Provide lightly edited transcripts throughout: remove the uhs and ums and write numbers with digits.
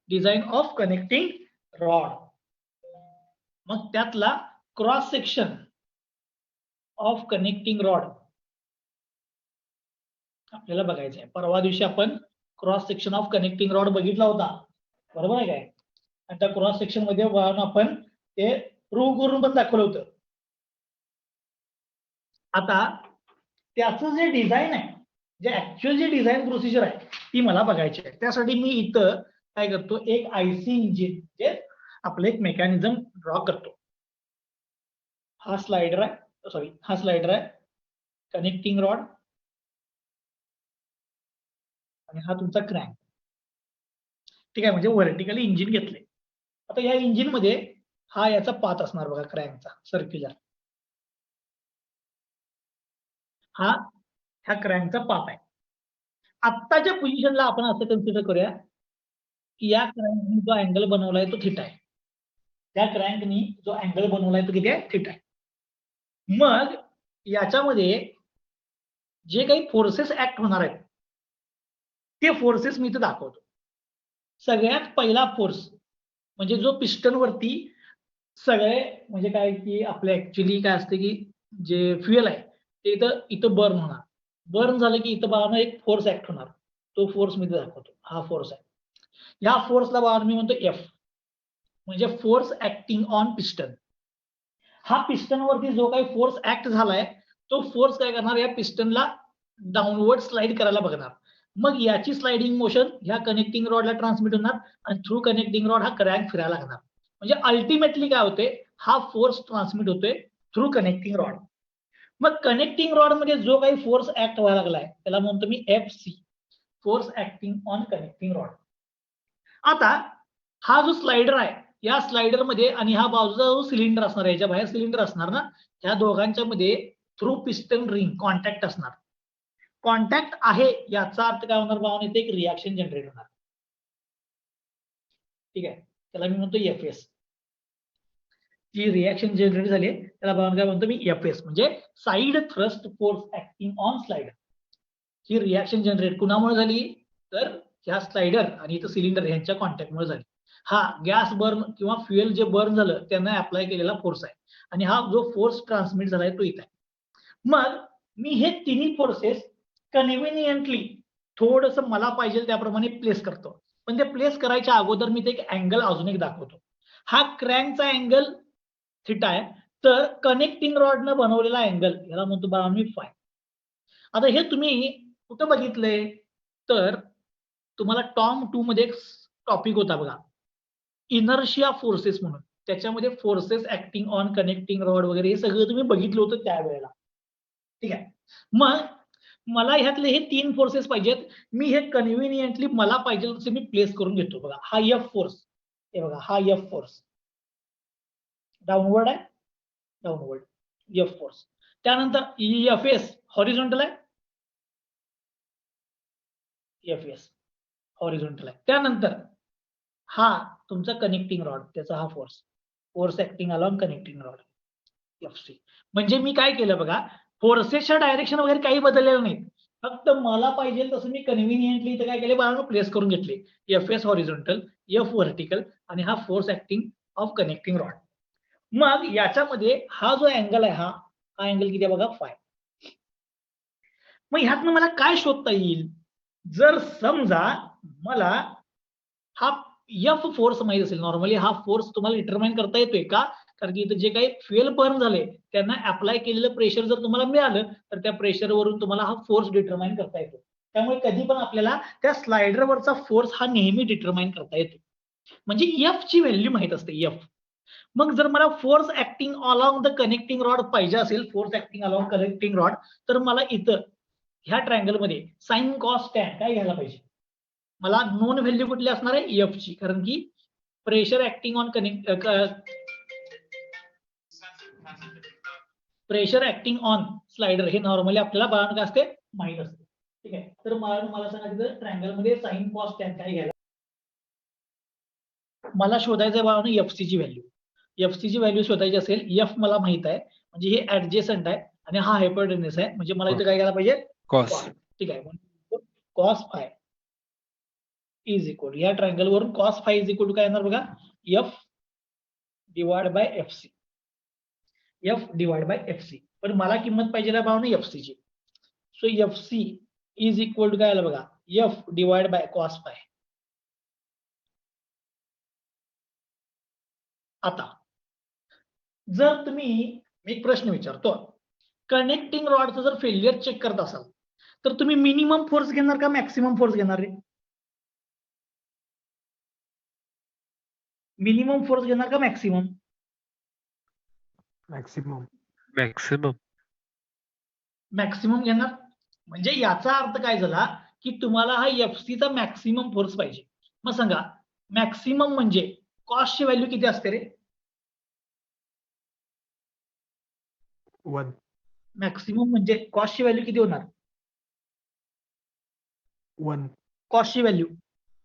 Design of connecting rod. मग त्यातला cross section of connecting rod आपल्याला बघायचं आहे. परवा दिवशी आपण cross section of connecting rod बघितला होता, बरोबर आहे काय? आणि त्या क्रॉस सेक्शन मध्ये आपण ते प्रूव्ह करून पण दाखवलं होतं. आता त्याचं जे डिझाईन आहे, जे ऍक्च्युअल जे डिझाईन प्रोसिजर आहे ती मला बघायची आहे. त्यासाठी मी इथं काय करतो, एक आयसी इंजिन जे आपलं एक मेकॅनिझम ड्रॉ करतो. हा स्लाइडर आहे, कनेक्टिंग रॉड, आणि हा तुमचा क्रँक. ठीक आहे, म्हणजे व्हर्टिकली इंजिन घेतले. आता या इंजिन मध्ये हा याचा पाथ असणार बघा, क्रँकचा सर्क्युलर. हा ह्या क्रँकचा पाथ आहे. आत्ताच्या पोझिशनला आपण असं कन्सिडर करूया की या क्रँकनी जो अँगल बनवलाय तो थिटा आहे. त्या क्रँकनी जो अँगल बनवलाय तो किती आहे? थिटा आहे. मग याच्यामध्ये जे काही फोर्सेस ऍक्ट होणार आहेत ते फोर्सेस मी इथे दाखवतो. सगळ्यात पहिला फोर्स म्हणजे जो पिस्टन वरती सगळे म्हणजे काय की आपल्या ऍक्च्युअली काय असते की जे फ्युएल आहे ते इथं बर्न होणार. बर्न झालं की इथं बाळानं एक फोर्स ऍक्ट होणार. तो फोर्स मी इथे दाखवतो. हा फोर्स आहे. या फोर्सला बाळानं मी म्हणतो एफ, म्हणजे फोर्स ऍक्टिंग ऑन पिस्टन. हा पिस्टन वरती जो काही फोर्स ऍक्ट झालाय तो फोर्स काय करणार, या पिस्टनला डाऊनवर्ड स्लाइड करायला बघणार. मग याची स्लाइडिंग मोशन ह्या कनेक्टिंग रॉडला ट्रान्समिट होणार आणि थ्रू कनेक्टिंग रॉड हा क्रँक फिरायला लागणार. म्हणजे अल्टिमेटली काय होते, हा फोर्स ट्रान्समिट होतोय थ्रू कनेक्टिंग रॉड. मग कनेक्टिंग रॉड मध्ये जो काही फोर्स ऍक्ट व्हायला लागलाय त्याला म्हणतो मी FC, force acting on connecting rod. आता हा जो स्लाइडर आहे या स्लाइडर मध्ये आणि हा बाजूचा जो सिलेंडर असणार आहे, याच्या बाहेर सिलेंडर असणार ना, या दोघांच्या मध्ये थ्रू पिस्टन रिंग कॉन्टॅक्ट असणार. कॉन्टॅक्ट आहे याचा अर्थ काय होणार बाबा, इथे एक रिॲक्शन जनरेट होणार. ठीक आहे, त्याला मी म्हणतो एफएस. जी रिॲक्शन जनरेट झाली त्याला बाबा काय म्हणतो मी एफएस, म्हणजे side thrust force acting on slider. ही रिॲक्शन जनरेट कुणामुळे झाली, तर ह्या स्लाइडर आणि इथं सिलेंडर यांच्या कॉन्टॅक्टमुळे झाली. हा गॅस बर्न किंवा फ्युएल जे बर्न झालं त्यांना अप्लाय केलेला फोर्स आहे आणि हा जो फोर्स ट्रान्समिट झालाय तो इथे आहे. मग मी हे तिन्ही फोर्सेस कन्व्हिनियंटली थोडस मला पाहिजे त्याप्रमाणे प्लेस करतो. पण ते प्लेस करायच्या अगोदर मी ते एक अँगल अजून एक दाखवतो. हा क्रँकचा अँगल थिटा आहे, तर कनेक्टिंग रॉडनं बनवलेला अँगल याला म्हणतो बघा मी फाय. आता हे तुम्ही कुठं बघितलंय, तर तुम्हाला टॉम 2 मध्ये एक टॉपिक होता बघा, इनर्शिया फोर्सेस म्हणून. त्याच्यामध्ये forces acting on connecting rod वगैरे हे सगळं तुम्ही बघितलं होतं त्यावेळेला. ठीक आहे, मग मला ह्यातले हे 3 फोर्सेस पाहिजेत. मी हे कन्व्हिनियंटली मला पाहिजे तसे मी प्लेस करून घेतो. बघा हा एफ फोर्स, हे बघा हा एफ फोर्स डाऊनवर्ड आहे, डाऊनवर्ड एफ फोर्स. त्यानंतर एफ एस हॉरिझॉन्टल आहे, एफ एस हॉरिझॉन्टल आहे. त्यानंतर हा तुमचा कनेक्टिंग रॉड, त्याचा हा force acting along connecting rod FC. म्हणजे मी काय केलं बघा, फोर्सेसच्या डायरेक्शन वगैरे काही बदललेलं नाही, फक्त मला पाहिजे तसं मी कन्व्हिनियंटली इथं काय केले बाळांनो प्लेस करून घेतले. F S horizontal, F vertical आणि हा force acting of connecting rod. मग याच्यामध्ये हा जो अँगल आहे हा अँगल किती आहे बघा, फाय. मग ह्यातनं मला काय शोधता येईल, जर समजा मला हा एफ फोर्स माहित असेल. नॉर्मली हा फोर्स तुम्हाला डिटरमाइन करता येतोय का, कारण की इथं जे काही फ्युएल बर्न झाले त्यांना अप्लाय केलेलं प्रेशर जर तुम्हाला मिळालं तर त्या प्रेशरवरून तुम्हाला हा फोर्स डिटरमाइन करता येतो. त्यामुळे कधी पण आपल्याला त्या स्लाइडरवरचा फोर्स हा नेहमी डिटरमाइन करता येतो. म्हणजे एफ ची व्हॅल्यू माहित असते, एफ. मग जर मला force acting along the connecting rod पाहिजे असेल, force acting along connecting rod, तर मला इथं ह्या ट्रायंगल मध्ये साइन कॉस टॅन काय घ्यायला पाहिजे. मला नोन व्हॅल्यू कुठली असणार आहे, एफ ची, कारण की pressure acting on pressure acting on slider हे नॉर्मली आपल्याला बाळांनो काय असते माहित असते. ठीक आहे, तर मला सांगायचं ट्रायंगल मध्ये साइन कॉस टॅन काय घ्यायला मला शोधायचं बाळांनो एफसी ची व्हॅल्यू. एफसी ची व्हॅल्यू शोधायची असेल, एफ मला माहित आहे म्हणजे हे ऍडजेसंट आहे आणि हा हायपोटेन्यूस आहे, म्हणजे मला इथं काय घ्यायला पाहिजे, कॉस. ठीक आहे, कॉस फाय इज इक्वल या ट्रायंगल वरून cos phi is equal to काय येणार बघा F divide by F C. F divide by F C. पण मला किंमत पाहिजे ना भावना एफ सी ची. So F C is equal to काय आलं बघा F divide by cos phi. आता जर तुम्ही मी एक प्रश्न विचारतो, कनेक्टिंग रॉडचं जर फेल्युअर चेक करत असाल तर तुम्ही मिनिमम फोर्स घेणार का मॅक्सिमम फोर्स घेणार रे? मिनिमम फोर्स घेणार का मॅक्सिमम? मॅक्सिमम. मॅक्सिमम. मॅक्सिमम घेणार. म्हणजे याचा अर्थ काय झाला की तुम्हाला हा एफसी चा मॅक्सिमम फोर्स पाहिजे. मग सांगा मॅक्सिमम म्हणजे कॉस्टची व्हॅल्यू किती असते रे? 1. मॅक्सिमम म्हणजे कॉस्टची व्हॅल्यू किती होणार? 1. कॉस्टची व्हॅल्यू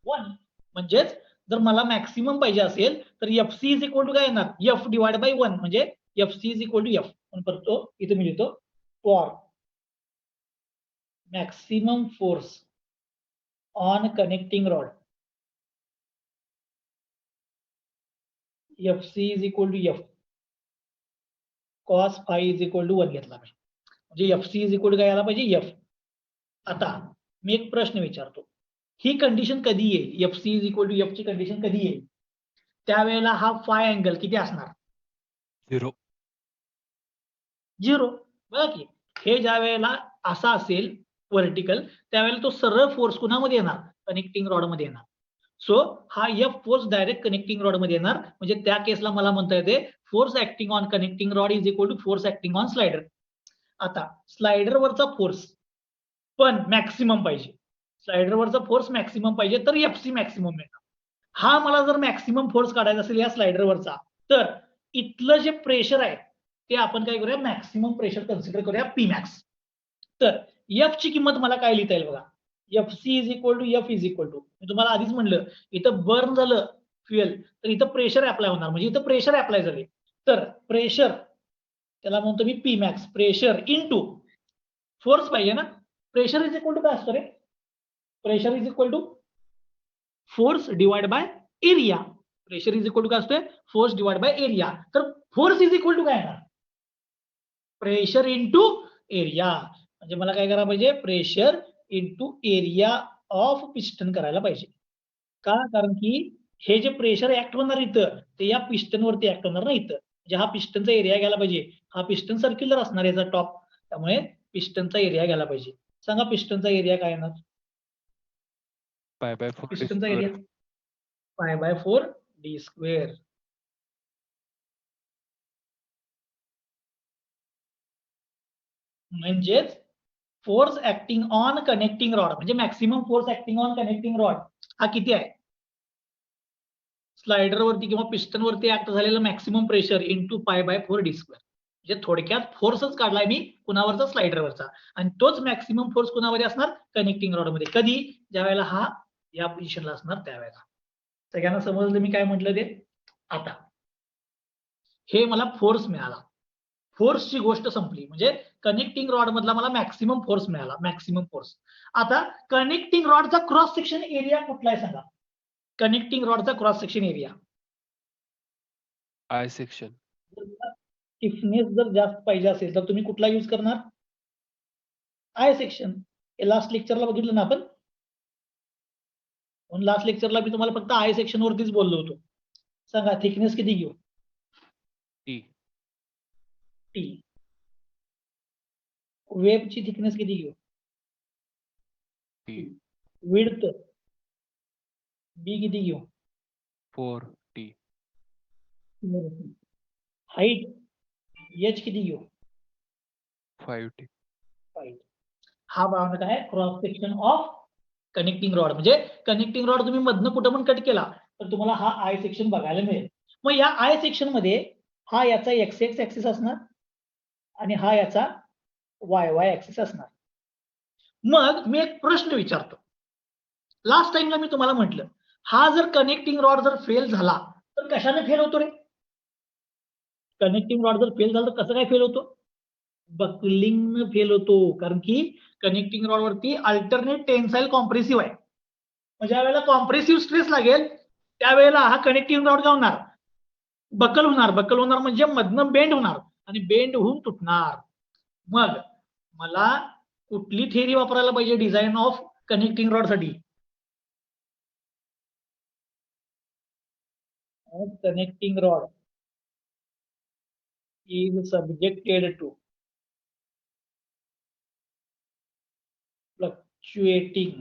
1. म्हणजेच जर मला मॅक्सिमम पाहिजे असेल तर F C is equal to काय येणार एफ डिवाइड बाय 1 म्हणजे F C is equal to F. पण करतो इथे मी लिहितो for maximum force on connecting rod F C is equal to F cos phi is equal to 1 घेतला पाहिजे. म्हणजे F C is equal to काय आला पाहिजे एफ. आता मी एक प्रश्न विचारतो, ही कंडिशन कधी येईल? F C is equal to F ची कंडिशन कधी येईल? त्यावेळेला हा फाय अँगल किती असणार? 0. 0. बघा की हे ज्या वेळेला असा असेल व्हर्टिकल त्यावेळेला तो सरळ फोर्स कुणामध्ये येणार? कनेक्टिंग रॉड मध्ये येणार. सो हा F force direct connecting rod मध्ये येणार. म्हणजे त्या केसला मला म्हणता येते force acting on connecting rod is equal to force acting on slider. आता स्लायडर वरचा फोर्स पण मॅक्सिमम पाहिजे. स्लायडर वरचा फोर्स मॅक्सिमम पाहिजे तर एफ सी मॅक्सिमम मिळणार. हा मला जर मॅक्सिमम फोर्स काढायचा असेल या स्लायडर वरचा तर इथलं जे प्रेशर आहे ते आपण काय करूया मॅक्सिमम प्रेशर कन्सिडर करूया पी मॅक्स. तर एफ ची किंमत मला काय लिहिता येईल बघा F C is equal to F is equal to मी तुम्हाला आधीच म्हणलं इथं बर्न झालं फ्युएल तर इथं प्रेशर अप्लाय होणार म्हणजे इथं प्रेशर अप्लाय झाले तर प्रेशर त्याला म्हणतो मी P max pressure into force पाहिजे ना. प्रेशर इज इक्वल टू काय असतो रे? Pressure is equal to force divide by area. Pressure is equal to काय असतोय फोर्स डिवाइड बाय एरिया. तर फोर्स इज इक्वल टू काय येणार? Pressure into area. म्हणजे मला काय करायला पाहिजे pressure into area of piston करायला पाहिजे. का? कारण की हे जे प्रेशर ऍक्ट होणार इथं ते या पिस्टन वरती ऍक्ट होणार ना इथं. म्हणजे हा पिस्टनचा एरिया घ्यायला पाहिजे. हा पिस्टन सर्क्युलर असणार याचा टॉप त्यामुळे पिस्टनचा एरिया घ्यायला पाहिजे. सांगा पिस्टनचा एरिया काय येणार? पाय बाय 4 पिस्टनचा area pi by 4 D square. म्हणजेच force acting on connecting rod म्हणजे maximum force acting on connecting rod हा किती आहे? स्लायडर वरती किंवा पिस्टन वरती ऍक्ट झालेलं maximum pressure into pi by 4 D square. म्हणजे थोडक्यात फोर्सच काढलाय मी कुणावरचा स्लायडरवरचा आणि तोच मॅक्सिमम फोर्स कुणामध्ये असणार कनेक्टिंग रॉड मध्ये. कधी? ज्या वेळेला हा या पोझिशनला असणार त्यावेळेला. सगळ्यांना समजलं मी काय म्हटलं ते? आता हे मला फोर्स मिळाला. फोर्सची गोष्ट संपली म्हणजे कनेक्टिंग रॉड मधला मला मॅक्सिमम फोर्स मिळाला मॅक्सिमम फोर्स. आता कनेक्टिंग रॉडचा क्रॉस सेक्शन एरिया कुठला आहे सांगा? कनेक्टिंग रॉडचा cross section area I section. Stiffness जर जास्त पाहिजे असेल तर तुम्ही कुठला यूज करणार? I section. हे लास्ट लेक्चरला बघितलं ना आपण. म्हणून लास्ट लेक्चरला मी तुम्हाला फक्त आय सेक्शन वरतीच बोललो होतो. सांगा थिकनेस किती घेऊ? टी. टी. वेबची थिकनेस किती घेऊ? टी. विड्थ बी किती घेऊ? 4 टी. हाईट एच किती घेऊ? 5 टी. 5. हा भावना काय cross section of connecting rod. म्हणजे कनेक्टिंग रॉड तुम्ही मधनं कुठं पण कट केला तर तुम्हाला हा आय सेक्शन बघायला मिळेल. मग या आय सेक्शन मध्ये हा याचा एक्स एक्स ऍक्सिस असणार आणि हा याचा वाय वाय ऍक्सिस असणार. मग मी एक प्रश्न विचारतो. लास्ट टाइमला मी तुम्हाला म्हटलं हा जर कनेक्टिंग रॉड जर फेल झाला तर कशाने फेल होतो रे? कनेक्टिंग रॉड जर फेल झाला तर कसं काय फेल होतो? बकलिंग फेल होतो. कारण की कनेक्टिंग रॉड वरती अल्टरनेट टेन्साइल कॉम्प्रेसिव्ह आहे. मग ज्या वेळेला कॉम्प्रेसिव्ह स्ट्रेस लागेल त्यावेळेला हा कनेक्टिंग रॉड काय होणार, बकल होणार म्हणजे मधनं बेंड होणार आणि बेंड होऊन तुटणार. मग मला कुठली थिअरी वापरायला पाहिजे डिझाईन ऑफ कनेक्टिंग रॉड साठी? Connecting rod is subjected to fluctuating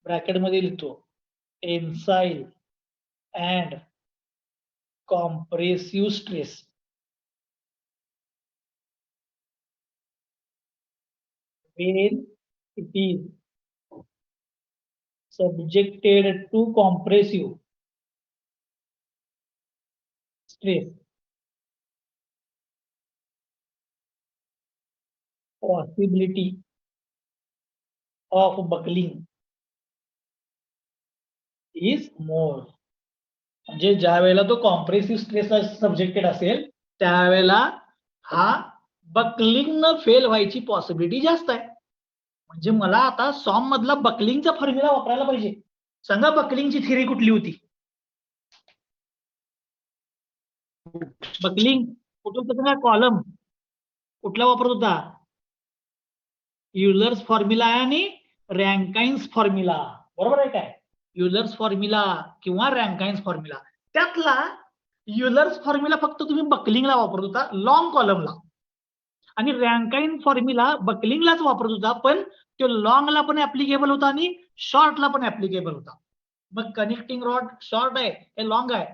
bracket मध्ये लिहितो tensile and compressive stress. When it is subjected to compressive stress, possibility of buckling is more. म्हणजे ज्या वेळेला तो कॉम्प्रेसिव्ह स्ट्रेसला सब्जेक्टेड असेल त्यावेळेला हा बकलिंग न फेल व्हायची पॉसिबिलिटी जास्त आहे. म्हणजे मला आता सॉम मधला बकलिंगचा फॉर्म्युला वापरायला पाहिजे. सांगा बकलिंगची थिअरी कुठली होती? बकलिंग कुठं होतं? कॉलम कुठला वापरत होता? युलर्स फॉर्म्युला आणि रँकाइन्स फॉर्म्युला, बरोबर आहे काय? युलर्स फॉर्म्युला किंवा रँकाइन्स फॉर्म्युला. त्यातला युलर्स फॉर्म्युला फक्त तुम्ही बकलिंगला वापरत होता, लॉंग कॉलमला, आणि रँकाइन फॉर्म्युला बकलिंगलाच वापरत होता, पण तो लॉंगला पण ऍप्लिकेबल होता आणि शॉर्टला पण ऍप्लिकेबल होता. मग कनेक्टिंग रॉड शॉर्ट आहे हे लॉंग आहे,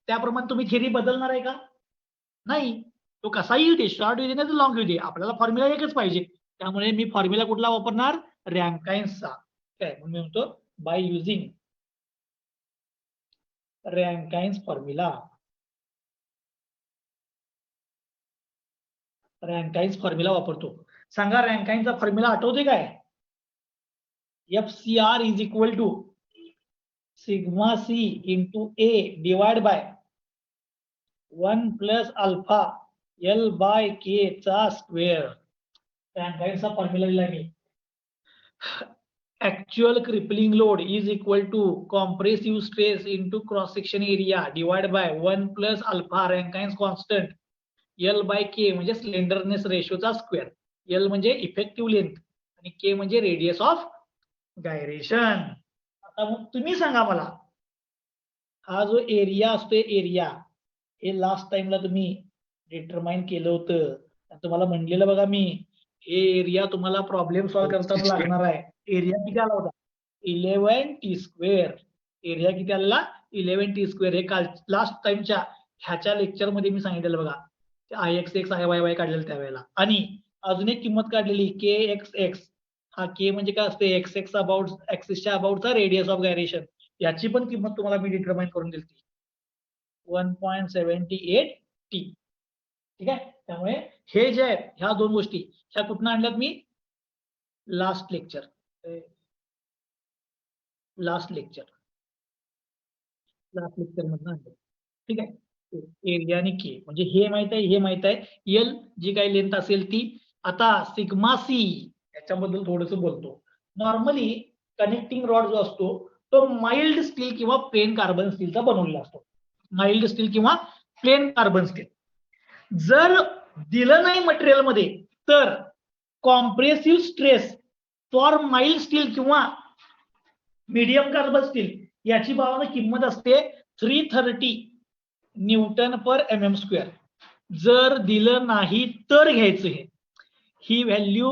त्याप्रमाणे तुम्ही थिअरी बदलणार आहे का? नाही. तो कसाही येऊ दे, शॉर्ट येऊ दे नाही तर लॉंग येऊ दे, आपल्याला फॉर्म्युला एकच पाहिजे. त्यामुळे मी फॉर्म्युला कुठला वापरणार? रँकाइन्सचा. काय मी म्हणतो by using Rankine's formula. Rankine's formula वापरतो. सांगा रँकाइन्सचा फॉर्म्युला आठवते काय? FCR is equal to sigma C into A divide by 1 plus alpha L by K चा स्क्वेअर. रँकाइन्सचा फॉर्म्युला दिला मी. Actual crippling load is equal to compressive stress into cross section area divided by 1 plus alpha Rankines constant L by K म्हणजे slenderness ratio चा square. L म्हणजे effective length आणि K म्हणजे radius of gyration. आता मग तुम्ही सांगा मला, हा जो एरिया असतो एरिया हे लास्ट टाइमला तुम्ही डिटरमाइन केलं होतं, तुम्हाला म्हणलेलं बघा मी, हे एरिया तुम्हाला प्रॉब्लेम सॉल्व्ह करताना लागणार आहे. एरिया किती आला होता? 11t square. एरिया किती आला? 11t square. हे काल लास्ट टाइमच्या ह्याच्या लेक्चर मध्ये मी सांगितलेलं बघा, IXX IYY काढलेलं त्यावेळेला. आणि अजून एक किंमत काढलेली KXX. हा K म्हणजे काय असते? XX अबाउट ऍक्सिसच्या अबाउटचा रेडियस ऑफ गायरेशन. याची पण किंमत तुम्हाला मी डिटरमाइन करून दिली 1.78t. ठीक आहे. त्यामुळे हे जे आहे ह्या दोन गोष्टी ह्या कुठून आणल्यात मी? लास्ट लेक्चर मधून आणलं. ठीक आहे. एरिया आणि के म्हणजे हे माहित आहे, हे माहित आहे. एल जी काही लेंथ असेल ती. आता सिग्मा सी याच्याबद्दल थोडस बोलतो. नॉर्मली कनेक्टिंग रॉड जो असतो तो माइल्ड स्टील किंवा प्लेन कार्बन स्टीलचा बनवलेला असतो. माइल्ड स्टील किंवा प्लेन कार्बन स्टील. जर दिलं नाही मटेरियल मध्ये तर compressive stress for mild steel किंवा मीडियम कार्बन स्टील याची भावानं किंमत असते 330 न्यूटन पर mm स्क्वेअर. जर दिलं नाही तर घ्यायचं हे. ही व्हॅल्यू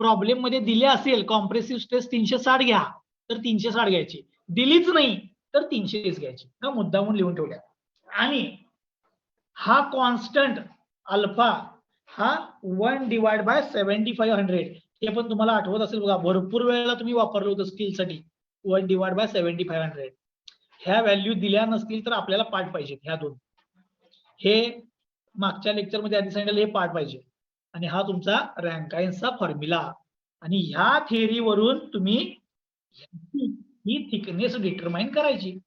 प्रॉब्लेम मध्ये दिली असेल, कॉम्प्रेसिव्ह स्ट्रेस 360 घ्या तर 360 घ्यायची, दिलीच नाही तर 330 घ्यायची. का मुद्दामून लिहून ठेवल्या. आणि हा कॉन्स्टंट अल्फा हा 1 डिवाइड बाय 7500. हे पण तुम्हाला आठवत असेल बघा, भरपूर वेळेला तुम्ही वापरलं होतं स्टील साठी. 1 डिवाइड बाय 7500. ह्या व्हॅल्यू दिल्या नसतील तर आपल्याला पार्ट पाहिजे ह्या दोन. हे मागच्या लेक्चर मध्ये आधी सांगितलं, हे पार्ट पाहिजे. आणि हा तुमचा रँकाइन्सचा फॉर्म्युला. आणि ह्या थिअरीवरून तुम्ही ही थिकनेस डिटरमाइन करायची.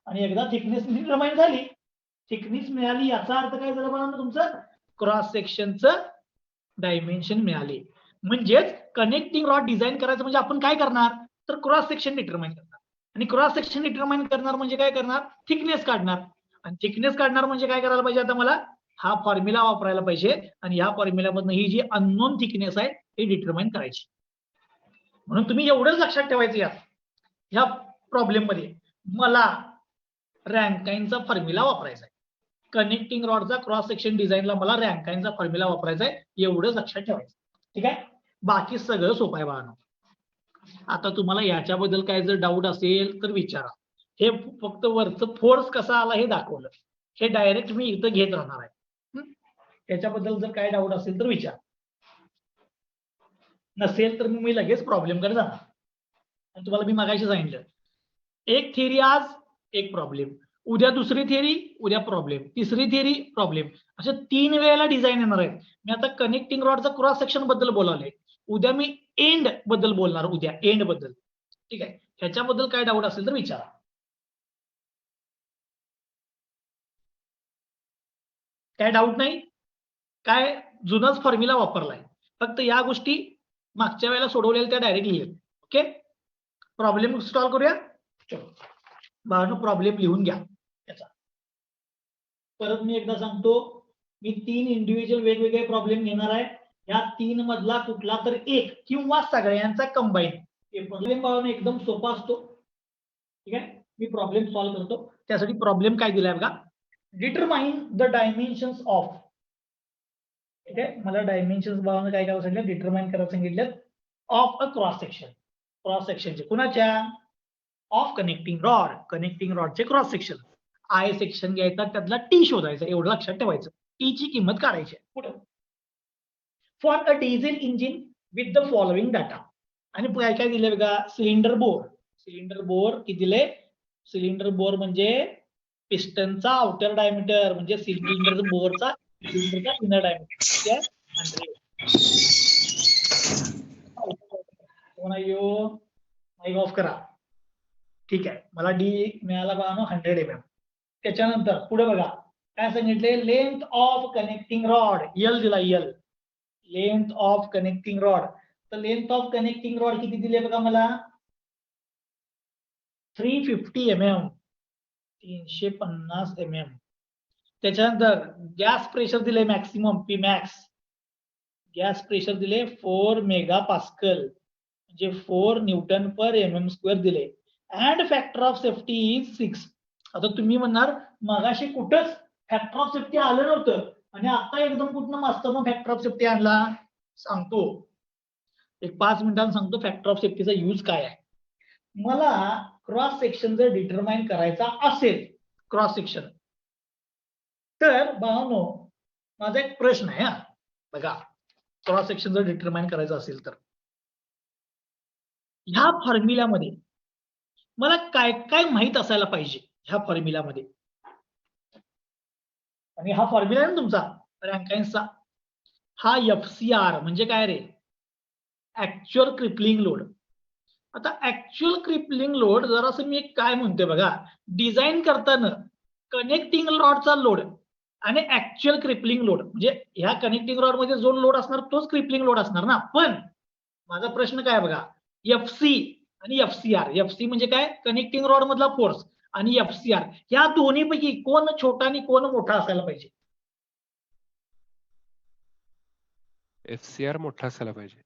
आणि एकदा थिकनेस डिटरमाइन झाली, थिकनेस मिळाली, याचा अर्थ काय झाला बघा, तुमचं क्रॉस सेक्शनचं डायमेन्शन मिळाले. म्हणजेच कनेक्टिंग रॉड डिझाईन करायचं म्हणजे आपण काय करणार तर क्रॉस सेक्शन डिटरमाइन करणार. आणि क्रॉस सेक्शन डिटरमाइन करणार म्हणजे काय करणार, थिकनेस काढणार. आणि थिकनेस काढणार म्हणजे काय करायला पाहिजे आता मला, हा फॉर्म्युला वापरायला पाहिजे आणि ह्या फॉर्म्युल्यामधनं ही जी अननोन थिकनेस आहे ती डिटरमाइन करायची. म्हणून तुम्ही एवढंच लक्षात ठेवायचं यात, ह्या प्रॉब्लेम मध्ये मला रँकाइनचा फॉर्म्युला वापरायचा आहे. कनेक्टिंग रॉडचा क्रॉस सेक्शन डिझाईनला मला रँकाइनचा फॉर्म्युला वापरायचा आहे, एवढंच लक्षात ठेवायचं. ठीक आहे, बाकी सगळं सोपं आहे बाळांनो. आता तुम्हाला याच्याबद्दल काय जर डाऊट असेल तर विचारा. हे फक्त वरचं फोर्स कसा आला हे दाखवलं, हे डायरेक्ट मी इथं घेत राहणार आहे. त्याच्याबद्दल जर काय डाऊट असेल तर विचार, नसेल तर मी लगेच प्रॉब्लेम कडे जाणार. आणि तुम्हाला मी मागाशी सांगितलं, एक थिअरी आज एक प्रॉब्लेम, उद्या दुसरी थिअरी, उद्या प्रॉब्लेम, तिसरी थिअरी प्रॉब्लेम, अशा 3 वेळेला डिझाईन येणार आहेत. मी आता कनेक्टिंग रॉडचा क्रॉस सेक्शन बद्दल बोलावले, उद्या मी एंड बद्दल बोलणार, उद्या एंड बद्दल. ठीक आहे, ह्याच्याबद्दल काय डाऊट असेल तर विचारा. काय डाऊट नाही, काय जुनाच फॉर्म्युला वापरलाय, फक्त या गोष्टी मागच्या वेळेला सोडवलेल्या त्या डायरेक्ट लिहिलेत. ओके, प्रॉब्लेम सॉल्व्ह करूया. चलो बाळांनो, प्रॉब्लेम लिहून घ्या त्याचा. परत मी एकदा सांगतो, मी 3 इंडिव्हिज्युअल वेगवेगळे प्रॉब्लेम घेणार आहे. या 3 मधला कुठला तर एक किंवा सगळ्यांचा कंबाईन. प्रॉब्लेम बाळांनो एकदम सोपा असतो. ठीक आहे, मी प्रॉब्लेम सॉल्व्ह करतो. त्यासाठी प्रॉब्लेम काय दिलाय बघा, डिटरमाइन द डायमेन्शन्स ऑफ. ठीक आहे, मला डायमेन्शन्स बाळांनो काय करायला सांगितलं, डिटरमाइन करायला सांगितलं of a cross section. Cross सेक्शनचे कुणाच्या, ऑफ कनेक्टिंग रॉड, कनेक्टिंग रॉडचे क्रॉस सेक्शन. आय सेक्शन घ्यायचा, त्यातला टी शोधायचा, एवढं लक्षात ठेवायचं. टी ची किंमत काढायची. कुठं, for a diesel engine with the following data. आणि काय काय दिले बघा, सिलेंडर बोर. सिलेंडर बोर किती दिले, सिलेंडर बोर म्हणजे पिस्टनचा आउटर डायमीटर, म्हणजे सिलेंडर बोरचा सिलेंडरचा इनर डायमीटर 100. माईक ऑफ करा. ठीक आहे, मला डी मिळाला बघा 100 mm. त्याच्यानंतर पुढे बघा काय सांगितले, length of connecting rod, L दिला, L length of connecting rod. तर लेंथ ऑफ कनेक्टिंग रॉड किती दिले बघा मला, 350 mm, 350 mm. त्याच्यानंतर गॅस प्रेशर दिले maximum, P max. Gas pressure दिले 4 मेगापास्कल, म्हणजे 4 न्यूटन पर mm² दिले. And factor of safety is 6. आता तुम्ही म्हणणार मगाशी कुठंच फॅक्टर ऑफ सेफ्टी आलं नव्हतं आणि आता एकदम कुठनं मास्तरनं फॅक्टर ऑफ सेफ्टी आणला. सांगतो, एक 5 मिनिटांनी सांगतो फॅक्टर ऑफ सेफ्टीचा यूज काय आहे. मला क्रॉस सेक्शन जर डिटरमाइन करायचा असेल, क्रॉस सेक्शन, तर बाळांनो माझा एक प्रश्न आहे. हा बघा, क्रॉस सेक्शन जर डिटरमाइन करायचं असेल तर ह्या फॉर्म्युल्यामध्ये मला काय काय माहित असायला पाहिजे ह्या फॉर्म्युल्यामध्ये. आणि हा फॉर्म्युला आहे ना तुमचा रँकाइन्सचा, हा FCR म्हणजे काय रे, ऍक्च्युअल क्रिपलिंग लोड. आता ऍक्च्युअल क्रिपलिंग लोड जरासं मी काय म्हणतोय बघा, डिझाईन करताना कनेक्टिंग रॉडचा लोड आणि ऍक्च्युअल क्रिपलिंग लोड, म्हणजे ह्या कनेक्टिंग रॉड मध्ये जो लोड असणार तोच क्रिपलिंग लोड असणार ना. पण माझा प्रश्न काय बघा, FC आणि FCR. FC म्हणजे काय, कनेक्टिंग रॉड मधला फोर्स, आणि FCR, या दोन्हीपैकी कोण छोटा आणि कोण मोठा असायला पाहिजे. FCR मोठा असायला पाहिजे.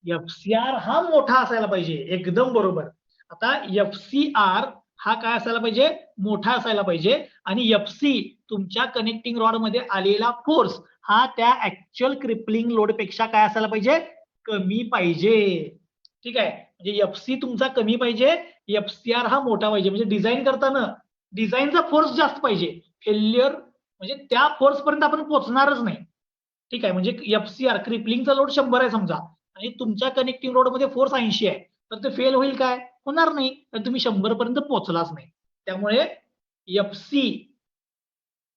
FCR हा मोठा असायला पाहिजे, एकदम बरोबर. आता FCR हा काय असायला पाहिजे, मोठा असायला पाहिजे. आणि FC तुमच्या कनेक्टिंग रॉड मध्ये आलेला फोर्स हा त्या ऍक्च्युअल क्रिपलिंग लोड पेक्षा काय असायला पाहिजे, कमी पाहिजे. ठीक आहे, म्हणजे FC तुमचा कमी पाहिजे, FCR हा मोठा पाहिजे. म्हणजे डिझाईन करताना डिझाईनचा फोर्स जास्त पाहिजे, फेल्युअर म्हणजे त्या फोर्स पर्यंत आपण पोहोचणारच नाही. ठीक आहे, म्हणजे FCR क्रिपलिंगचा लोड 100 आहे समजा आणि तुमच्या कनेक्टिंग रोड मध्ये फोर्स 80 आहे, तर ते फेल होईल काय, होणार नाही, तर तुम्ही 100 पर्यंत पोहोचलाच नाही. त्यामुळे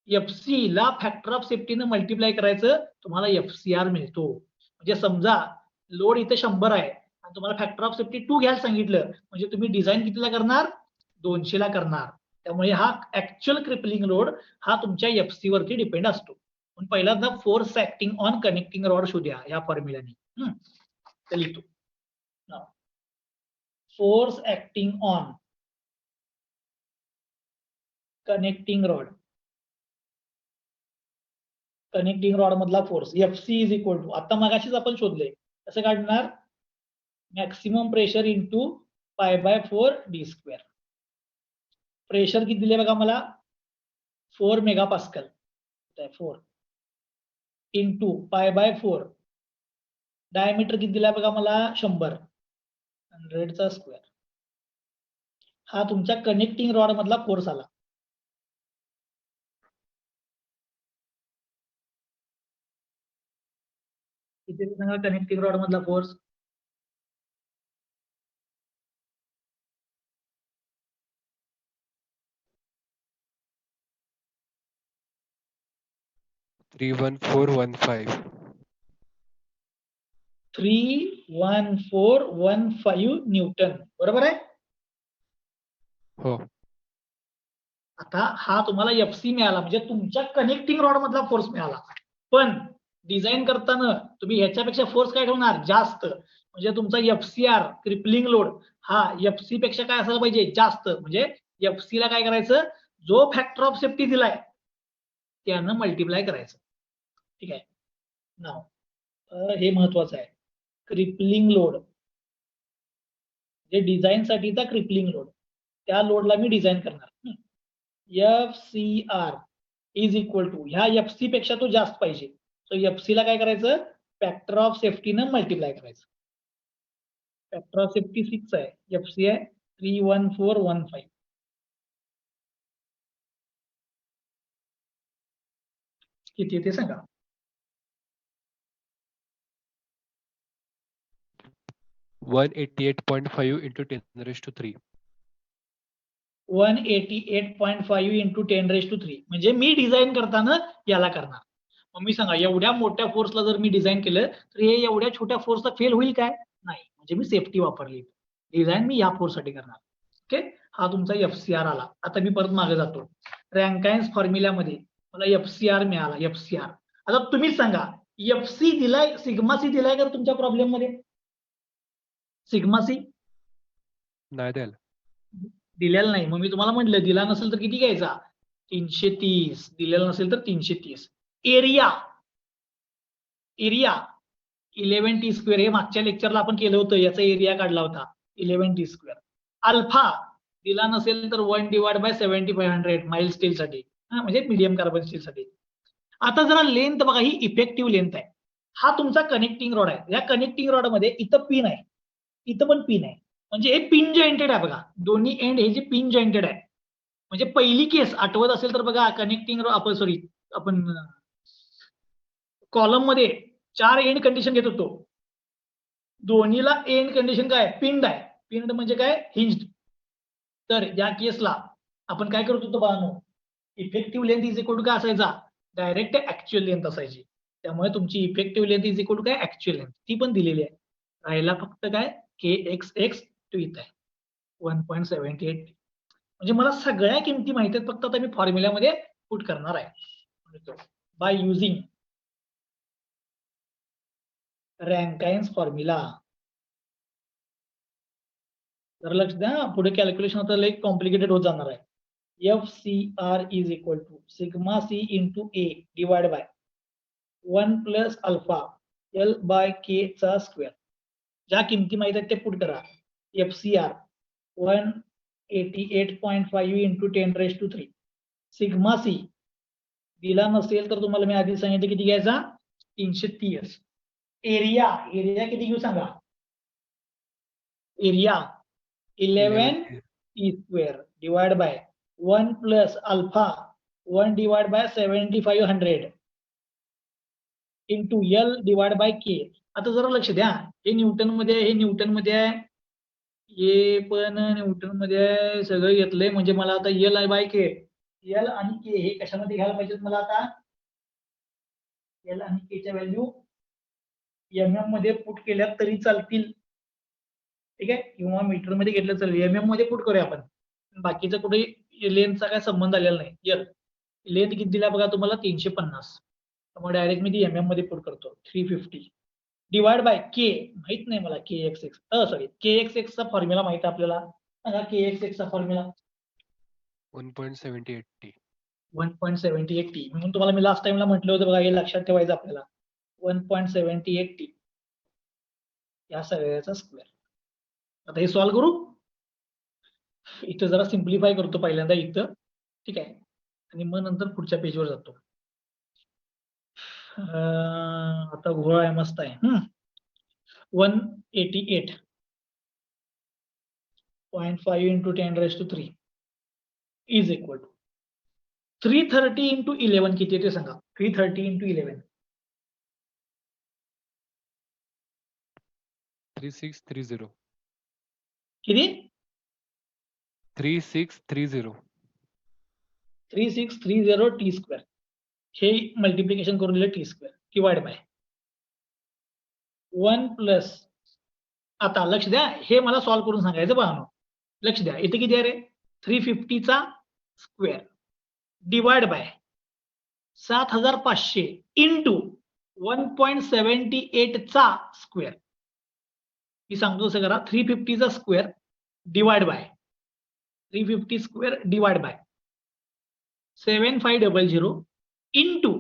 FC ला फॅक्टर ऑफ सेफ्टीने मल्टिप्लाय करायचं, तुम्हाला FCR मिळतो. म्हणजे समजा लोड इथे 100 आहे आणि तुम्हाला फॅक्टर ऑफ सेफ्टी 2 घ्यायला सांगितलं, म्हणजे तुम्ही डिझाईन कितीला करणार, 200 ला करणार. त्यामुळे हा ऍक्च्युअल क्रिपलिंग लोड हा तुमच्या FC वरती डिपेंड असतो. पण पहिल्यांदा force acting on connecting rod शोधूया या फॉर्म्युल्याने. लिहितो, force acting on connecting rod मधला force FC is equal to, आता मगाशीच आपण शोधले, कसं काढणार, maximum pressure into π/4d². Pressure किती दिले बघा मला, 4 मेगापास्कल, 4 इंटू π/4, डायमीटर किती दिला बघा मला, 100चा स्क्वेअर. हा तुमच्या कनेक्टिंग रॉड मधला फोर्स आला. किती सांगा कनेक्टिंग रॉड मधला फोर्स, 31415. 31415 न्यूटन, बरोबर आहे. हो. आता हा तुम्हाला FC मिळाला, म्हणजे तुमच्या कनेक्टिंग रॉड मधला फोर्स मिळाला. पण डिझाईन करताना तुम्ही ह्याच्यापेक्षा फोर्स काय ठेवणार, जास्त. म्हणजे तुमचा FCR क्रिपलिंग लोड हा FC पेक्षा काय असायला पाहिजे, जास्त. म्हणजे FC ला काय करायचं, जो फॅक्टर ऑफ सेफ्टी दिलाय त्यानं मल्टिप्लाय करायचं. ठीक आहे. नाव हे महत्वाचं आहे, क्रिपलिंग लोड, जे डिझाईन साठीचा क्रिपलिंग लोड, त्या लोडला मी डिझाईन करणार. FCR इज इक्वल टू, ह्या FC पेक्षा तो जास्त पाहिजे, सो FC ला काय करायचं, फॅक्टर ऑफ सेफ्टीनं मल्टिप्लाय करायचं. फॅक्टर ऑफ सेफ्टी 6 आहे, FC आहे 31415. किती ते सांगा. 188.5 into 10⁻³ 188.5 इंटू 10⁻³ म्हणजे मी डिझाईन करताना याला करणार. मग मी सांगा, एवढ्या मोठ्या फोर्सला जर मी डिझाईन केलं तर हे एवढ्या छोट्या फोर्सला फेल होईल काय, नाही. म्हणजे मी सेफ्टी वापरली, डिझाईन मी या फोर्ससाठी करणार. ओके, हा तुमचा FCR आला. आता मी परत मागे जातो, रँकाइन्स फॉर्म्युल्यामध्ये मला FCR मिळाला. FCR आता तुम्हीच सांगा, FC दिलाय, सिग्मा C दिलाय का तुमच्या प्रॉब्लेम मध्ये, सिग्मा C नाही द्यायला. दिलेला नाही. मग मी तुम्हाला म्हटलं, दिला नसेल तर किती घ्यायचा, 330, दिलेला नसेल तर 330. एरिया 11t², हे मागच्या लेक्चरला आपण केलं होतं, याचा एरिया काढला होता 11t². अल्फा दिला नसेल तर 1/7500 माइल स्टील साठी, म्हणजे मीडियम कार्बन स्टील साठी. आता जरा लेंथ बघा, ही इफेक्टिव्ह लेंथ आहे. हा तुमचा कनेक्टिंग रॉड आहे. या कनेक्टिंग रॉड मध्ये इथं पिन आहे, इथं पण पिन आहे, म्हणजे हे पिन जॉईंटेड आहे बघा, दोन्ही एंड हे जे पिन जॉईंटेड आहे. म्हणजे पहिली केस आठवत असेल तर बघा, कनेक्टिंग आपण कॉलम मध्ये 4 एंड कंडिशन घेत होतो, दोन्हीला एंड कंडिशन काय, पिंड आहे. पिंड म्हणजे काय, हिंज्ड. तर या केसला आपण काय करत होतो बाळांनो, effective length is equal to काय असायचा, डायरेक्ट ऍक्च्युअल लेंथ असायची. त्यामुळे तुमची effective length is equal to काय, ऍक्च्युअल लेंथ, ती पण दिलेली आहे. राहिला फक्त काय, KXX टू इथं आहे 1.78. म्हणजे मला सगळ्या किमती माहिती आहेत, फक्त आता मी फॉर्म्युल्यामध्ये पुट करणार आहे. By using Rankine's formula. जर लक्ष द्या, पुढे कॅल्क्युलेशन आता लई कॉम्प्लिकेटेड होत जाणार आहे. FCR is equal to sigma C into A divide by 1 plus alpha L/K चा स्क्वेअर. ज्या किमती माहित आहेत ते पुट करा. FCR 188.5 इंटू 10⁻³ सिग्मा C दिला नसेल तर तुम्हाला मी आधी सांगितलं किती घ्यायचा, 330. एरिया किती घेऊ सांगा, area 11t² divide by 1 plus alpha 1 divide by 7500 into L divide by K. आता जरा लक्ष द्या, हे न्यूटन मध्ये आहे, हे न्यूटन मध्ये आहे, हे पण न्यूटन मध्ये आहे, सगळं घेतलंय. म्हणजे मला आता L बाय K, L आणि K हे कशामध्ये घ्यायला पाहिजेत मला आता, L आणि K च्या व्हॅल्यू MM मध्ये पुट केल्या तरी चालतील, ठीक आहे, किंवा मीटर मध्ये घेतलं चालेल. MM मध्ये पुट करूया आपण, बाकीचं कुठे लेंथचा काय संबंध आलेला नाही. लेंथ किती दिला बघा तुम्हाला, 350. त्यामुळे डायरेक्ट मी ती MM मध्ये पुट करतो, 350 डिवाइड बाय K माहित नाही मला, KXX चा फॉर्म्युला माहित आहे आपल्याला, सांगा KXX चा फॉर्म्युला. 1.78 t. 1.78 टी. म्हणून तुम्हाला मी लास्ट टाइमला म्हटलं होतं बघा, हे लक्षात ठेवायचं आपल्याला. 1.78 टी या सगळ्याचा स्क्वेअर. आता हे सॉल्व्ह करू. इथं जरा सिम्प्लिफाय करतो पहिल्यांदा इथं, ठीक आहे, आणि मग नंतर पुढच्या पेजवर जातो. आता घोळ आहे, मस्त आहे. 188.5 into 10⁻³ is equal to 330 into 11 किती आहे ते सांगा. 330 into 11 3630. किती? 3630. 3630 टी स्क्वेअर. हे मल्टिप्लिकेशन करून दिलं T square divide by 1 plus. आता लक्ष द्या, हे मला सॉल्व्ह करून सांगायचं बघा. लक्ष द्या, इथे किती आहे रे? 350 चा स्क्वेअर डिवाइड बाय 7500 इंटू 1.78 चा स्क्वेअर. मी सांगतो तसं करा. 350 चा square divide bye 350 square divide bye 7500 into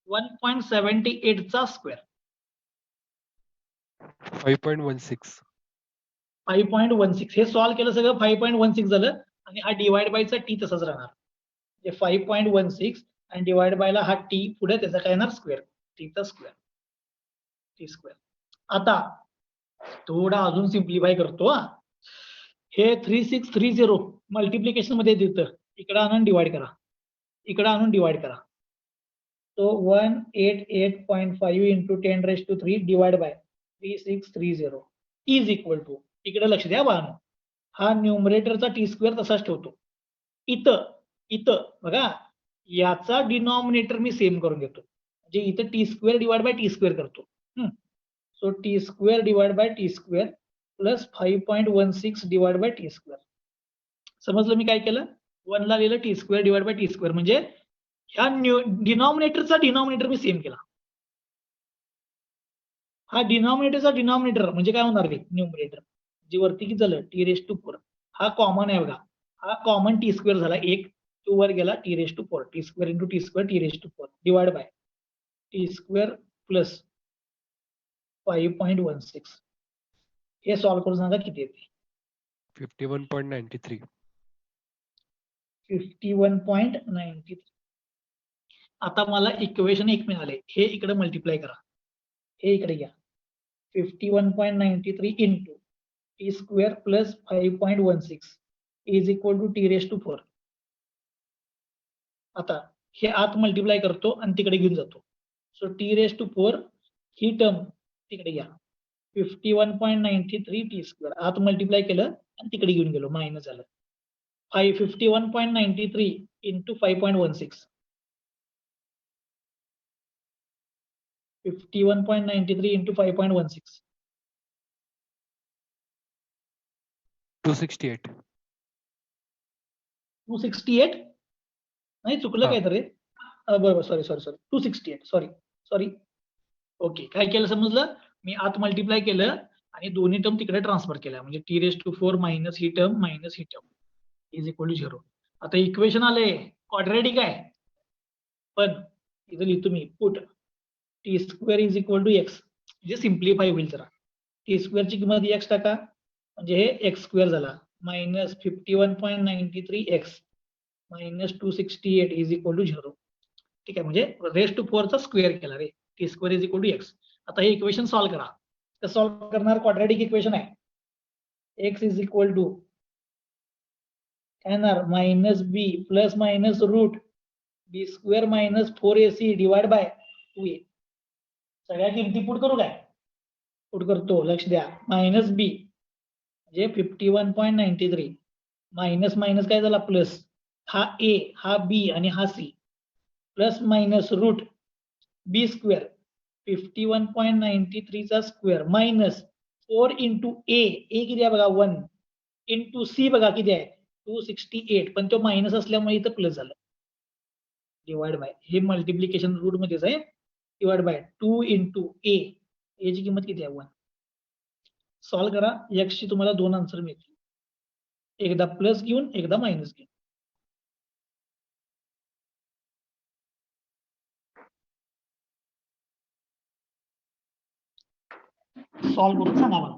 1.78 चा स्क्वेअर. 5.16. 5.16. हे सॉल्व्ह केलं सगळं 5.16 झालं, आणि हा डिवाइड बायचा टी तसाच राहणार. 5.16 आणि डिवाइड बायला हा टी पुढे त्याचा काय येणार? स्क्वेअर. टीचा स्क्वेअर, टी स्क्वेअर. आता थोडा अजून सिम्प्लिफाय करतो. हे 3630 मल्टिप्लिकेशन मध्ये देतं, इकडे आणून डिवाइड करा, इकडे आणून डिवाइड करा. तो 188.5 into 10⁻³ divide by 3630 is equal to, इकडे लक्ष द्या बाळांनो, हा न्यूमरेटरचा टी स्क्वेअर तसाच ठेवतो. इथं बघा, याचा डिनॉमिनेटर मी सेम करून घेतो, म्हणजे इथं T square divide by T square करतो. So T square divide by T square plus 5.16 divide by T square. समजलं मी काय केलं? 1 ला लिहिलं T square divide by T square, म्हणजे ह्या डिनॉमिनेटरचा डिनॉमिनेटर मी सेम केला. हा डिनॉमिनेटरचा डिनॉमिनेटर म्हणजे काय होणार रे? न्यूमरेटर, जी वरती किती झालं? t⁻⁴. हा कॉमन आहे बघा, हा कॉमन टी स्क्वेअर झाला, एक तो वर गेला t⁻⁴. T square into T square t⁻⁴ divide by T square plus 5.16. हे सॉल्व्ह करून सांगा किती येते? 51.93. 51.93. आता मला इक्वेशन 1 मिळाले, हे इकडे मल्टिप्लाय करा, हे इकडे घ्या. 51.93 into T square plus 5.16 is equal to t⁻⁴. आता हे आत मल्टिप्लाय करतो आणि तिकडे घेऊन जातो. सो t⁻⁴ ही टर्म तिकडे घ्या. 51.93 टी स्क्वेअर आत मल्टिप्लाय केलं आणि तिकडे घेऊन गेलो, मायनस झालं. 51.93 इंटू 5.16. 51.93 इंटू 5.16. 268. 268. नाही, चुकलं हा. काहीतरी. बरोबर, सॉरी 268. सॉरी. ओके, काय केलं समजलं? मी आत मल्टिप्लाय केलं आणि दोन्ही टर्म तिकडे ट्रान्सफर केल्या, म्हणजे t⁻⁴ मायनस ही टर्म इज इक्वल टू 0. आता इक्वेशन आले क्वाड्रॅटिक आहे, पण इथं लिहितो मी put T square is equal to X, म्हणजे सिम्प्लिफाय होईल जरा. टी स्क्वेअरची किंमत x टाका, म्हणजे हे एक्स स्क्वेअर झाला, minus 51.93 X minus 268 is equal to 0. ठीक आहे, म्हणजे r⁴ चा स्क्वेअर केला रे. T square is equal to X. आता हे इक्वेशन सॉल्व्ह करा. तर सॉल्व्ह करणार क्वाड्रॅटिक इक्वेशन आहे. एक्स इज इक्वल टू काय येणार? Minus B plus minus root B square minus 4ac divide by 2a. सगळ्या किमती पुट करू काय? पुट करतो, लक्ष द्या. मायनस बी म्हणजे 51.93 मायनस मायनस काय झाला? प्लस. हा ए, हा बी आणि हा C, plus minus root B square 51.93 चा स्क्वेअर मायनस 4 इंटू ए किती आहे बघा 1, इंटू सी बघा किती आहे 268, पण तो मायनस असल्यामुळे इथं प्लस झालं, डिवाइड बाय, हे मल्टिप्लिकेशन रूट मध्येच आहे, डिवाइड बाय 2 इंटू ए ची किंमत किती आहे 1. सॉल्व्ह करा, x ची तुम्हाला 2 आन्सर मिळतील, एकदा प्लस घेऊन एकदा मायनस घेऊन. सॉल्व्ह करून सांगा मला.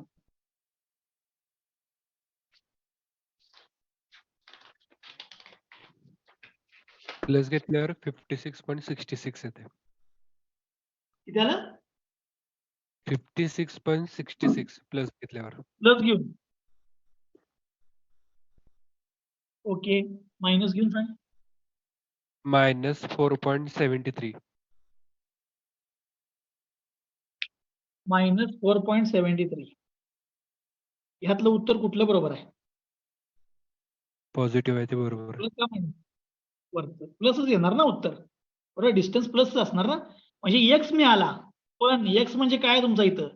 प्लस घेतल्यावर 56.66 येते. किती आलं? 56.66 प्लस घेतल्यावर. प्लस घेऊन. ओके, मायनस घेऊन सांग. मायनस 4.73. मायनस 4.73. ह्यातलं उत्तर कुठलं बरोबर आहे? पॉझिटिव्ह आहे ते बरोबर. प्लस का मायनस? वरचं प्लसच येणार ना उत्तर, बरोबर. डिस्टन्स प्लसच असणार ना, म्हणजे एक्स मिळाला. पण एक्स म्हणजे काय तुमचा इथं?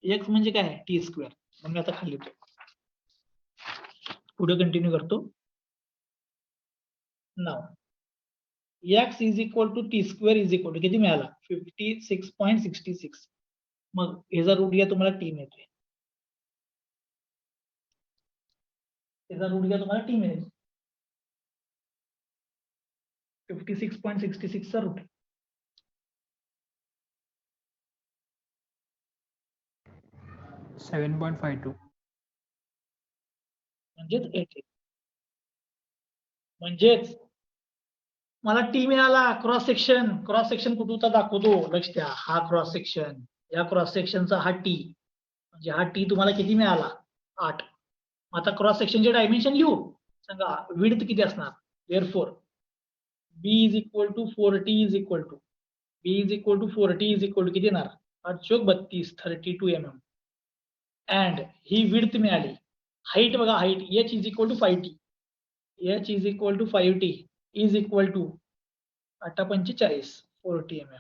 एक्स म्हणजे काय? T square. मग मी आता खाली येतो, पुढे कंटिन्यू करतो. Now X is equal to T square is equal to किती मिळाला? 56.66. मग ह्याचा रूट घ्या, तुम्हाला टी मिळते. त्याचा रूट घ्या, तुम्हाला टी मिळेल. 56.66 चा रूट. $7.52. म्हणजेच 8. म्हणजेच मला टी मिळाला. क्रॉस सेक्शन कुठे होता दाखवतो, लक्ष द्या. हा क्रॉस सेक्शन, या क्रॉस सेक्शनचा हा टी, म्हणजे हा टी तुम्हाला किती मिळाला? 8. आता क्रॉस सेक्शनचे डायमेन्शन लिहू सांगा. विड्थ किती असणार? Therefore B is equal to 4t is equal to किती येणार? 8×32 32 mm. अँड ही विड्थ मिळाली. हाईट बघा, height h is equal to 5t. h is equal to 5t is equal to 8×45 40 mm.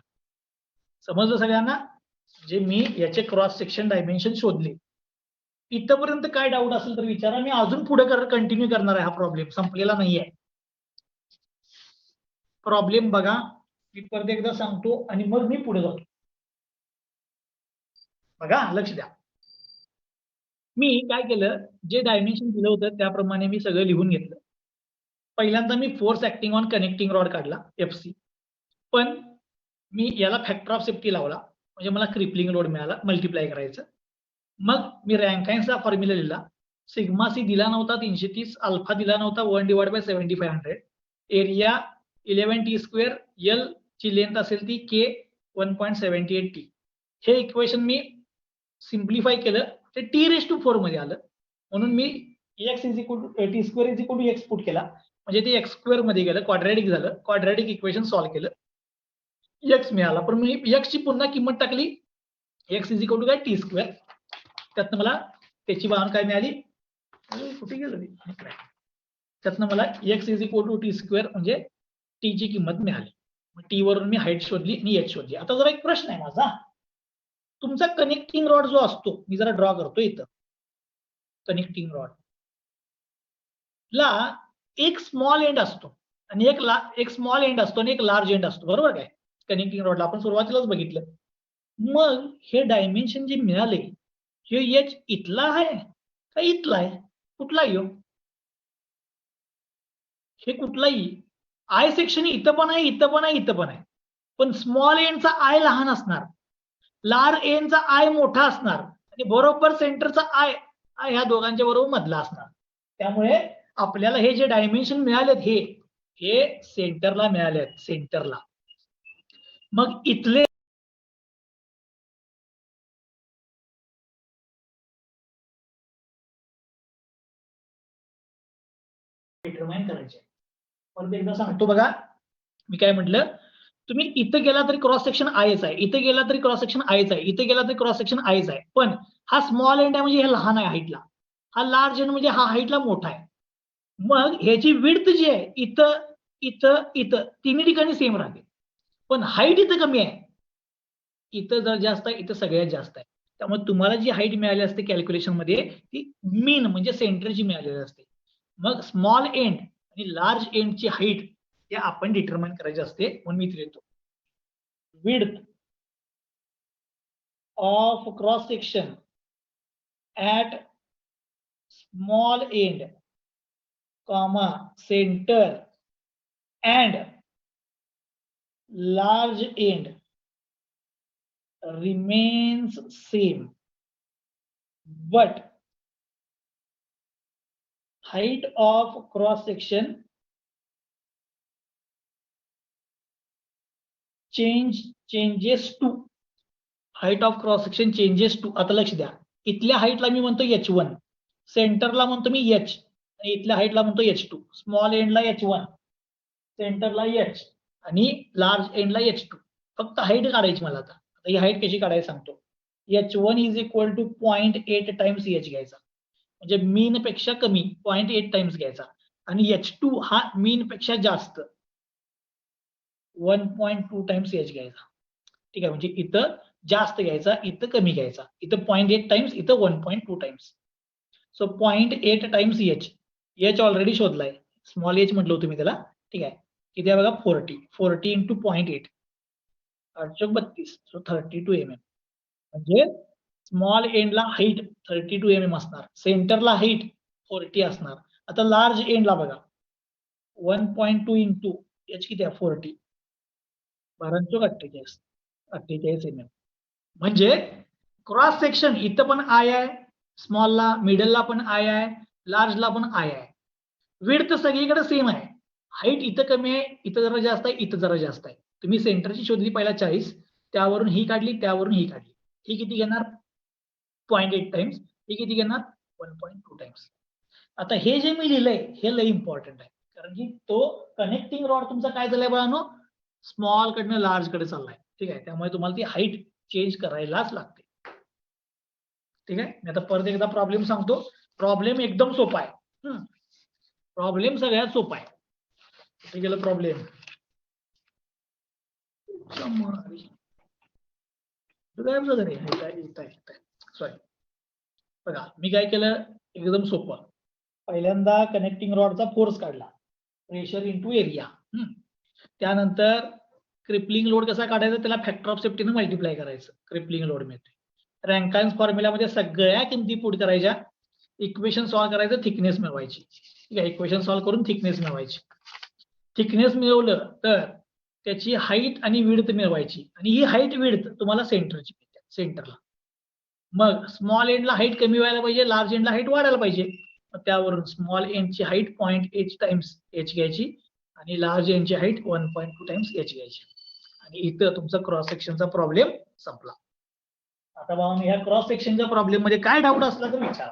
समजलं सगळ्यांना? म्हणजे मी याचे क्रॉस सेक्शन डायमेन्शन शोधले. इथपर्यंत काय डाऊट असेल तर विचारा. मी अजून पुढे कंटिन्यू करणार आहे. हा प्रॉब्लेम संपलेला नाहीये. प्रॉब्लेम बघा, मी परत एकदा सांगतो आणि मग मी पुढे जातो. बघा, लक्ष द्या. मी काय केलं, जे डायमेन्शन दिलं होतं त्याप्रमाणे मी सगळं लिहून घेतलं. पहिल्यांदा मी force acting on connecting rod काढला, FC. पण मी याला फॅक्टर ऑफ सेफ्टी लावला, म्हणजे मला क्रिपलिंग लोड मिळाला, मल्टिप्लाय करायचं. मग मी रँकाइन्सचा फॉर्म्युला लिहिला. सिग्मा सी दिला नव्हता 330, अल्फा दिला नव्हता 1/7500. एरिया 11t², L ची लेंथ असेल ती K 1.78t. हे इक्वेशन मी सिम्प्लिफाय केलं, ते t⁴ मध्ये आलं. म्हणून मी x is equal to t² is equal to x put केला, म्हणजे ते x² मध्ये गेलं, क्वाड्रॅटिक झालं. क्वाड्रॅटिक इक्वेशन सॉल्व्ह केलं, x मिळाला. पण मी x ची पुन्हा किंमत टाकली, x इज इक्वल टू काय? t². त्यातनं मला त्याची व्हॅल्यू काय मिळाली? कुठे गेलं? त्यातनं मला x is equal to t² म्हणजे t ची किंमत मिळाली. t वरून मी हाईट शोधली आणि h शोधली. आता जरा एक प्रश्न आहे माझा. तुमचा कनेक्टिंग रॉड जो असतो, मी जरा ड्रॉ करतो इथं. कनेक्टिंग रॉड ला एक स्मॉल एंड असतो आणि एक स्मॉल एंड असतो आणि एक लार्ज एंड असतो, बरोबर काय? कनेक्टिंग रॉडला आपण सुरुवातीलाच बघितलं. मग हे डायमेन्शन जे मिळाले, हे एच इथला आहे का इथला आहे? कुठलाही हो, हे कुठलाही. आय सेक्शन इथं पण आहे, इथं पण आहे, इथं पण आहे. पण स्मॉल एंडचा आय लहान असणार, लार्ज एंडचा आय मोठा असणार आणि बरोबर सेंटरचा आय ह्या दोघांच्या बरोबर मधला असणार. त्यामुळे आपल्याला हे जे डायमेन्शन मिळालेत हे सेंटरला मिळालेत, सेंटरला. मग इथले डिटरमाइन करायचे. परत एकदा सांगतो बघा, मी काय म्हटलं, तुम्ही इथं गेला तरी क्रॉस सेक्शन आयच आहे, इथं गेला तरी क्रॉस सेक्शन आयच आहे, इथं गेला तरी क्रॉस सेक्शन आयच आहे. पण हा स्मॉल एंड आहे म्हणजे हे लहान आहे हाईटला, हा लार्ज एंड म्हणजे हा हाईटला मोठा आहे. मग ह्याची विड्थ जी आहे इथं इथं इथं तिन्ही ठिकाणी सेम राहते, पण हाईट इथं कमी आहे. इथं जर जास्त आहे, इथं सगळ्यात जास्त आहे. त्यामुळे तुम्हाला जी हाईट मिळाली असते कॅल्क्युलेशन मध्ये, ती मीन म्हणजे सेंटरची मिळालेली असते. मग स्मॉल एंड आणि लार्ज एंडची हाईट हे आपण डिटरमाइन करायची असते. म्हणून मी इथे लिहितो, width of cross section at small end, comma centre and large end remains same but height of cross section changes to height of cross section changes to. आता लक्ष द्या, इथल्या हाईटला मी म्हणतो h1, सेंटरला म्हणतो मी h, आणि इथल्या हाईटला म्हणतो h2. स्मॉल एंडला h1, सेंटरला h आणि लार्ज एंडला h2. फक्त हाईट काढायची मला. आता ही हाईट कशी काढायची सांगतो. h1 is equal to 0.8 times h घ्यायचा, म्हणजे मीन पेक्षा कमी 0.8 टाइम्स घ्यायचा, आणि h2 हा मीन पेक्षा जास्त 1.2 टाइम्स h घ्यायचा. ठीक आहे, म्हणजे इथं जास्त घ्यायचा, इथं कमी घ्यायचा. इथं 0.8 टाइम्स, इथं 1.2 times. So 0.8 times h already शोधलाय, स्मॉल h म्हटलं होतं मी त्याला. ठीक आहे, किती आहे बघा, 40 इंटू 0.8, 832. So 32 mm. म्हणजे स्मॉल एंडला हाईट 32 mm असणार, सेंटरला हाईट 40 असणार. आता लार्ज एंडला बघा, 1.2 इंटू h किती आहे, 40, 48 mm. म्हणजे क्रॉस सेक्शन इथं पण आय आहे, स्मॉलला, मिडलला पण आय आहे, लार्जला पण आय आहे. विड्थ सगळीकडे सेम आहे. हाईट इथं कमी आहे, इथं जरा जास्त आहे, इथं जरा जास्त आहे. तुम्ही सेंटरची शोधली पहिला 40, त्यावरून ही काढली, त्यावरून ही काढली. ही किती घेणार, 0.8 टाइम्स. ही किती घेणार, 1.2 टाइम्स. आता हे जे मी लिहिलंय हे लय इम्पॉर्टंट आहे, कारण की तो कनेक्टिंग रॉड तुमचा काय झालाय बाळांनो, स्मॉल कडनं लार्ज कडे चाललाय. ठीक आहे, त्यामुळे तुम्हाला ती हाईट चेंज करायलाच लागते. ठीक आहे, मी आता परत एकदा प्रॉब्लेम सांगतो. प्रॉब्लेम एकदम सोपा आहे. प्रॉब्लेम सगळ्यात सोपा आहे. कुठे गेलं प्रॉब्लेम, सॉरी. बघा मी काय केलं, एकदम सोपं. पहिल्यांदा कनेक्टिंग रॉडचा फोर्स काढला, प्रेशर इंटू एरिया. त्यानंतर क्रिपलिंग लोड कसा काढायचा, त्याला फॅक्टर ऑफ सेफ्टीने मल्टिप्लाय करायचं, क्रिपलिंग लोड मिळते. रँकाइन्स फॉर्म्युल्यामध्ये सगळ्या किमती पुट करायच्या, इक्वेशन सॉल्व्ह करायचं, थिकनेस मिळवायची. ठीक आहे, इक्वेशन सॉल्व्ह करून थिकनेस मिळवायची. थिकनेस मिळवलं तर त्याची हाईट आणि विड्थ मिळवायची, आणि ही हाईट विड्थ तुम्हाला सेंटरची मिळते, सेंटरला. मग स्मॉल एंडला हाईट कमी व्हायला पाहिजे, लार्ज एंडला हाईट वाढायला पाहिजे. मग त्यावरून स्मॉल एंडची हाईट 0.8 टाइम्स h घ्यायची, आणि लार्ज एंडची हाईट 1.2 टाइम्स h घ्यायची, आणि इथं तुमचा क्रॉस सेक्शनचा प्रॉब्लेम संपला. आता बाबा ह्या क्रॉस सेक्शनच्या प्रॉब्लेम मध्ये काय डाऊट असला तर विचारा.